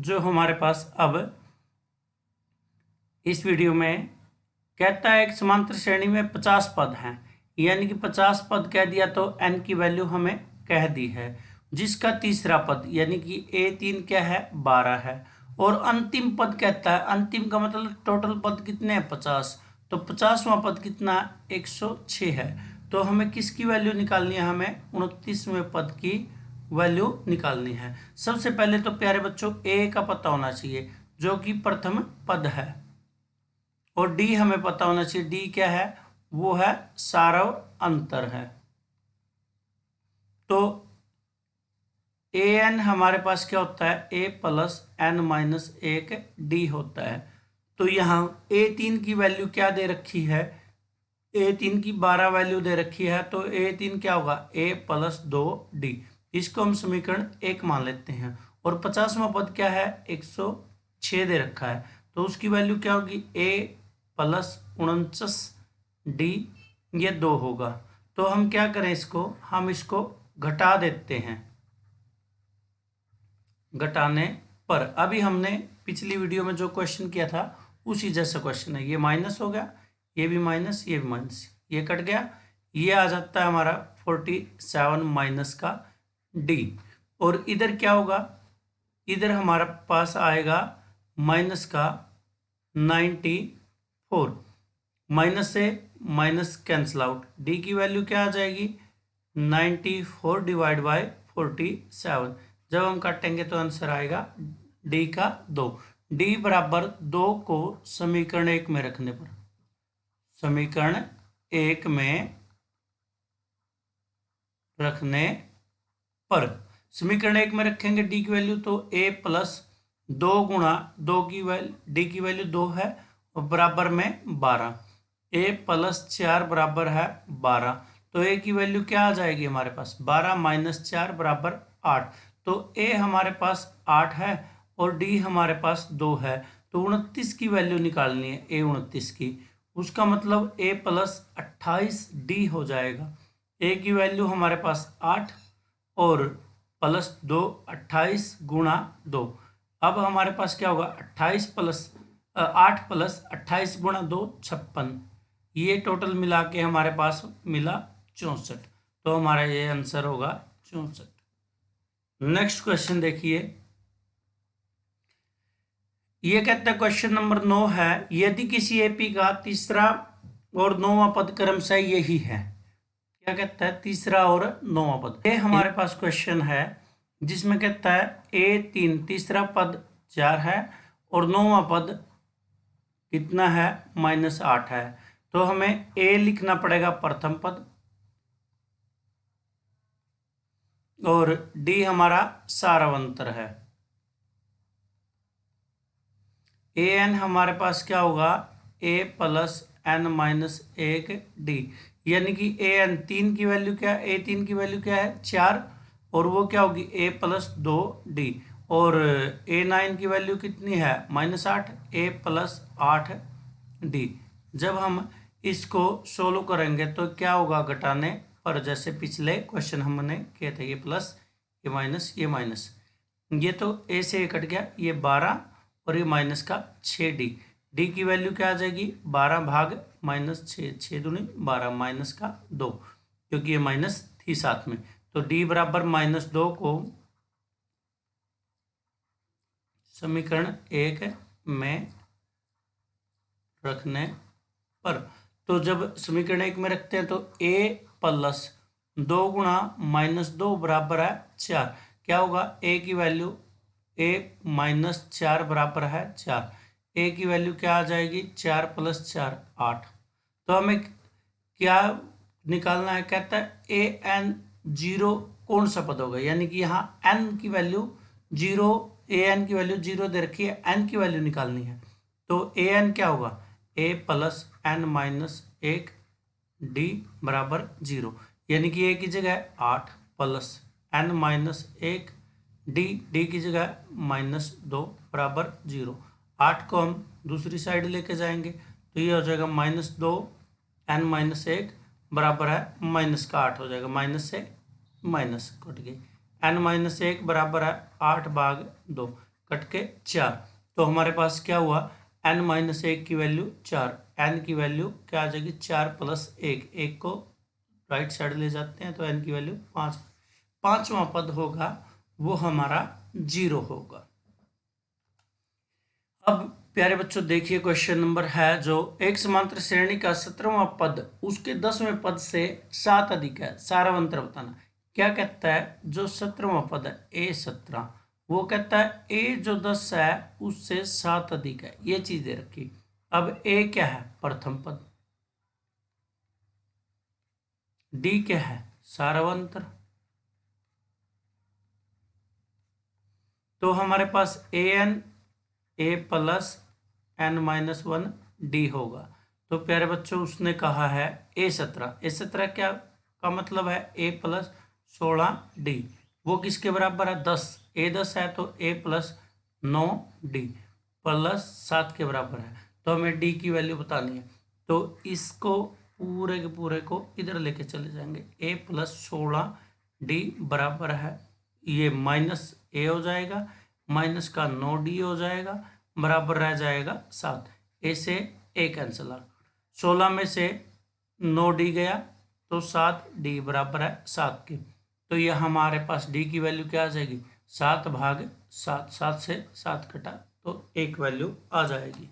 जो हमारे पास अब इस वीडियो में कहता है एक समांतर श्रेणी में 50 पद हैं, यानी कि 50 पद कह दिया तो n की वैल्यू हमें कह दी है, जिसका तीसरा पद यानी कि A3 क्या है 12 है, और अंतिम पद कहता है, अंतिम का मतलब टोटल पद कितने हैं 50, तो 50वां पद कितना 106 है। तो हमें किसकी वैल्यू निकालनी है, हमें 29वें पद की वैल्यू निकालनी है। सबसे पहले तो प्यारे बच्चों ए का पता होना चाहिए जो कि प्रथम पद है, और डी हमें पता होना चाहिए, डी क्या है वो है सारव अंतर है। तो ए एन हमारे पास क्या होता है ए प्लस एन माइनस 1 डी होता है। तो यहाँ A3 की वैल्यू क्या दे रखी है, A3 की 12 वैल्यू दे रखी है, तो A3 क्या होगा A प्लस 2D। इसको हम समीकरण 1 मान लेते हैं। और 50वां पद क्या है 106 दे रखा है, तो उसकी वैल्यू क्या होगी A प्लस 49D, ये 2 होगा। तो हम क्या करें, इसको हम इसको घटा देते हैं, घटाने पर अभी हमने पिछली वीडियो में जो क्वेश्चन किया था उसी जैसा क्वेश्चन है। ये माइनस हो गया, ये भी माइनस, ये भी माइनस, ये कट गया, ये आ जाता है हमारा 47 माइनस का डी। और इधर क्या होगा, इधर हमारे पास आएगा माइनस का 94, माइनस से माइनस कैंसिल आउट, डी की वैल्यू क्या आ जाएगी 94 डिवाइड बाय 47। जब हम काटेंगे तो आंसर आएगा डी का 2। डी बराबर 2 को समीकरण 1 में रखने पर, समीकरण 1 में रखने पर, समीकरण 1 में रखेंगे डी की वैल्यू, तो a प्लस 2 गुणा 2 की वैल्यू, डी की वैल्यू 2 है और बराबर में 12, a प्लस 4 बराबर है 12। तो a की वैल्यू क्या आ जाएगी हमारे पास 12 माइनस 4 बराबर 8। तो a हमारे पास 8 है और d हमारे पास 2 है, तो 29 की वैल्यू निकालनी है, a 29 की, उसका मतलब a प्लस 28d हो जाएगा। a की वैल्यू हमारे पास 8 और प्लस 2 28 गुणा 2। अब हमारे पास क्या होगा 28 प्लस 8 प्लस 28 गुणा 2 56, ये टोटल मिला के हमारे पास मिला 64। तो हमारा ये आंसर होगा 64। नेक्स्ट क्वेश्चन देखिए, ये कहता है क्वेश्चन नंबर 9 है, यदि किसी एपी का तीसरा और 9वां पद क्रमशः यही है, क्या कहता है तीसरा और 9वां पद, ये हमारे पास क्वेश्चन है जिसमें कहता है A3 तीसरा पद 4 है और 9वां पद कितना है -8 है। तो हमें A लिखना पड़ेगा प्रथम पद और D हमारा सारवंतर है। an हमारे पास क्या होगा a plus n minus 1d, यानी कि an 3 की वैल्यू क्या है, A3 की वैल्यू क्या है 4, और वो क्या होगी a प्लस 2d, और A9 की वैल्यू कितनी है -8, a प्लस 8d। जब हम इसको सोल्व करेंगे तो क्या होगा घटाने पर, जैसे पिछले क्वेश्चन हमने किए थे, ये प्लस ये माइनस ये माइनस, ये तो a से कट गया, ये 12 और ये माइनस का 6d, डी की वैल्यू क्या आ जाएगी 12 भाग माइनस 6, 6 दूनी 12 माइनस का 2, क्योंकि ये माइनस थी साथ में। तो डी बराबर -2 को समीकरण 1 में रखने पर, तो जब समीकरण 1 में रखते हैं तो a प्लस 2 गुणा -2 बराबर है 4, क्या होगा a की वैल्यू a -4 बराबर है 4, a की वैल्यू क्या आ जाएगी 4 प्लस 4 8। तो हमें क्या निकालना है, कहता है an 0 कौन सा पद होगा, यानी कि यहाँ n की वैल्यू 0, an की वैल्यू 0 दे रखी है, n की वैल्यू निकालनी है। तो an क्या होगा a plus n minus 1 d बराबर 0, यानी कि a की जगह 8 प्लस n माइनस 1 डी की जगह -2 बराबर 0। 8 को हम दूसरी साइड लेके जाएंगे तो ये हो जाएगा -2 n माइनस 1 बराबर है माइनस का 8 हो जाएगा, माइनस से माइनस कट गई, n माइनस 1 बराबर है 8 भाग 2, कट के 4। तो हमारे पास क्या हुआ, n-1 की वैल्यू 4, n की वैल्यू क्या आ जाएगी 4 + 1, 1 को राइट साइड ले जाते हैं तो n की वैल्यू 5। पांचवा पद होगा वो हमारा 0 होगा। अब प्यारे बच्चों देखिए क्वेश्चन नंबर है जो एक समांतर श्रेणी का 17वां पद उसके 10वें पद से 7 अधिक है, सारा अंतर बताना। क्या कहता है, जो 17वां पद है A17, वो कहता है A जो 10 है उससे 7 अधिक है, ये चीज दे रखी। अब A क्या है, प्रथम पद, D क्या है, सारावंतर। तो हमारे पास an A + n-1 D होगा। तो प्यारे बच्चों उसने कहा है A17 क्या का मतलब है A + 16 D, वो किसके बराबर है 10, A 10 है तो A + 9 D + 7 के बराबर है। तो हमें D की वैल्यू बतानी है, तो इसको पूरे के पूरे को इधर लेके चले जाएंगे। A + 16 D बराबर है, ये -A हो जाएगा, माइनस का 9D हो जाएगा, बराबर रह जाएगा 7। ए से A कैंसिल आ, 16 में से 9D गया तो 7D बराबर है 7 के। तो यह हमारे पास D की वैल्यू क्या आ जाएगी, 7/7, 7 से 7 कटा तो 1 वैल्यू आ जाएगी।